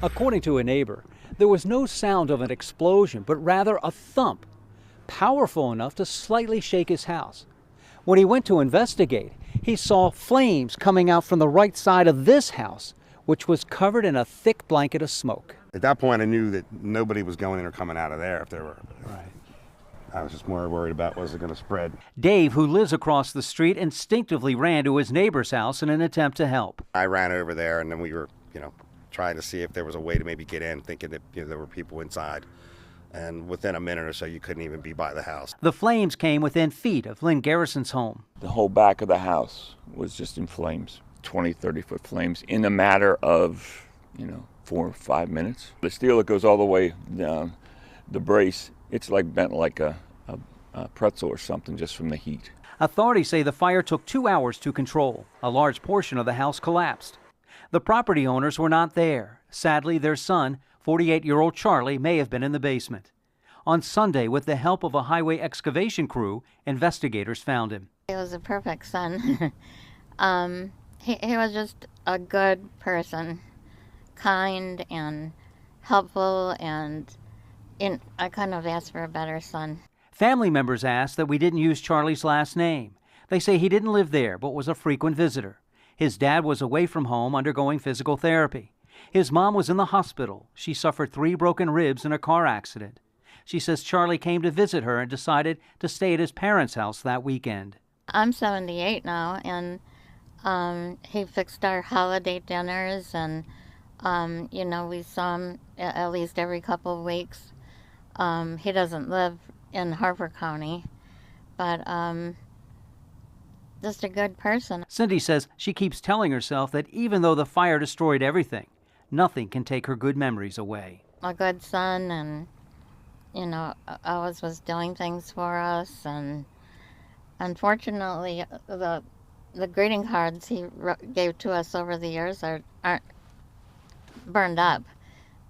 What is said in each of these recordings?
According to a neighbor, there was no sound of an explosion, but rather a thump, powerful enough to slightly shake his house. When he went to investigate, he saw flames coming out from the right side of this house, which was covered in a thick blanket of smoke. At that point, I knew that nobody was going in or coming out of there if there were. Right. I was just more worried about was it going to spread. Dave, who lives across the street, instinctively ran to his neighbor's house in an attempt to help. I ran over there, and then we were, trying to see if there was a way to maybe get in, thinking that there were people inside. And within a minute or so, you couldn't even be by the house. The flames came within feet of Lynn Garrison's home. The whole back of the house was just in flames, 20, 30-foot flames in a matter of, 4 or 5 minutes. The steel that goes all the way down, the brace, it's like bent like a pretzel or something just from the heat. Authorities say the fire took 2 hours to control. A large portion of the house collapsed. The property owners were not there. Sadly, their son, 48-year-old Charlie, may have been in the basement. On Sunday, with the help of a highway excavation crew, investigators found him. He was a perfect son. He was just a good person, kind and helpful, and I couldn't have asked for a better son. Family members asked that we didn't use Charlie's last name. They say he didn't live there, but was a frequent visitor. His dad was away from home undergoing physical therapy. His mom was in the hospital. She suffered 3 broken ribs in a car accident. She says Charlie came to visit her and decided to stay at his parents' house that weekend. I'm 78 now, and he fixed our holiday dinners, and we saw him at least every couple of weeks. He doesn't live in Harper County, but just a good person. Cindy says she keeps telling herself that even though the fire destroyed everything, nothing can take her good memories away. A good son, and always was doing things for us, and unfortunately the greeting cards he gave to us over the years aren't burned up,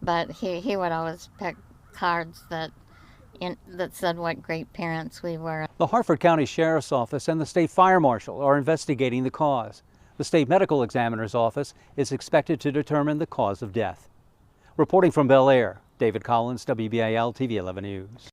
but he would always pick cards that said what great parents we were. The Harford County Sheriff's Office and the State Fire Marshal are investigating the cause. The State Medical Examiner's Office is expected to determine the cause of death. Reporting from Bel Air, David Collins, WBAL TV 11 News.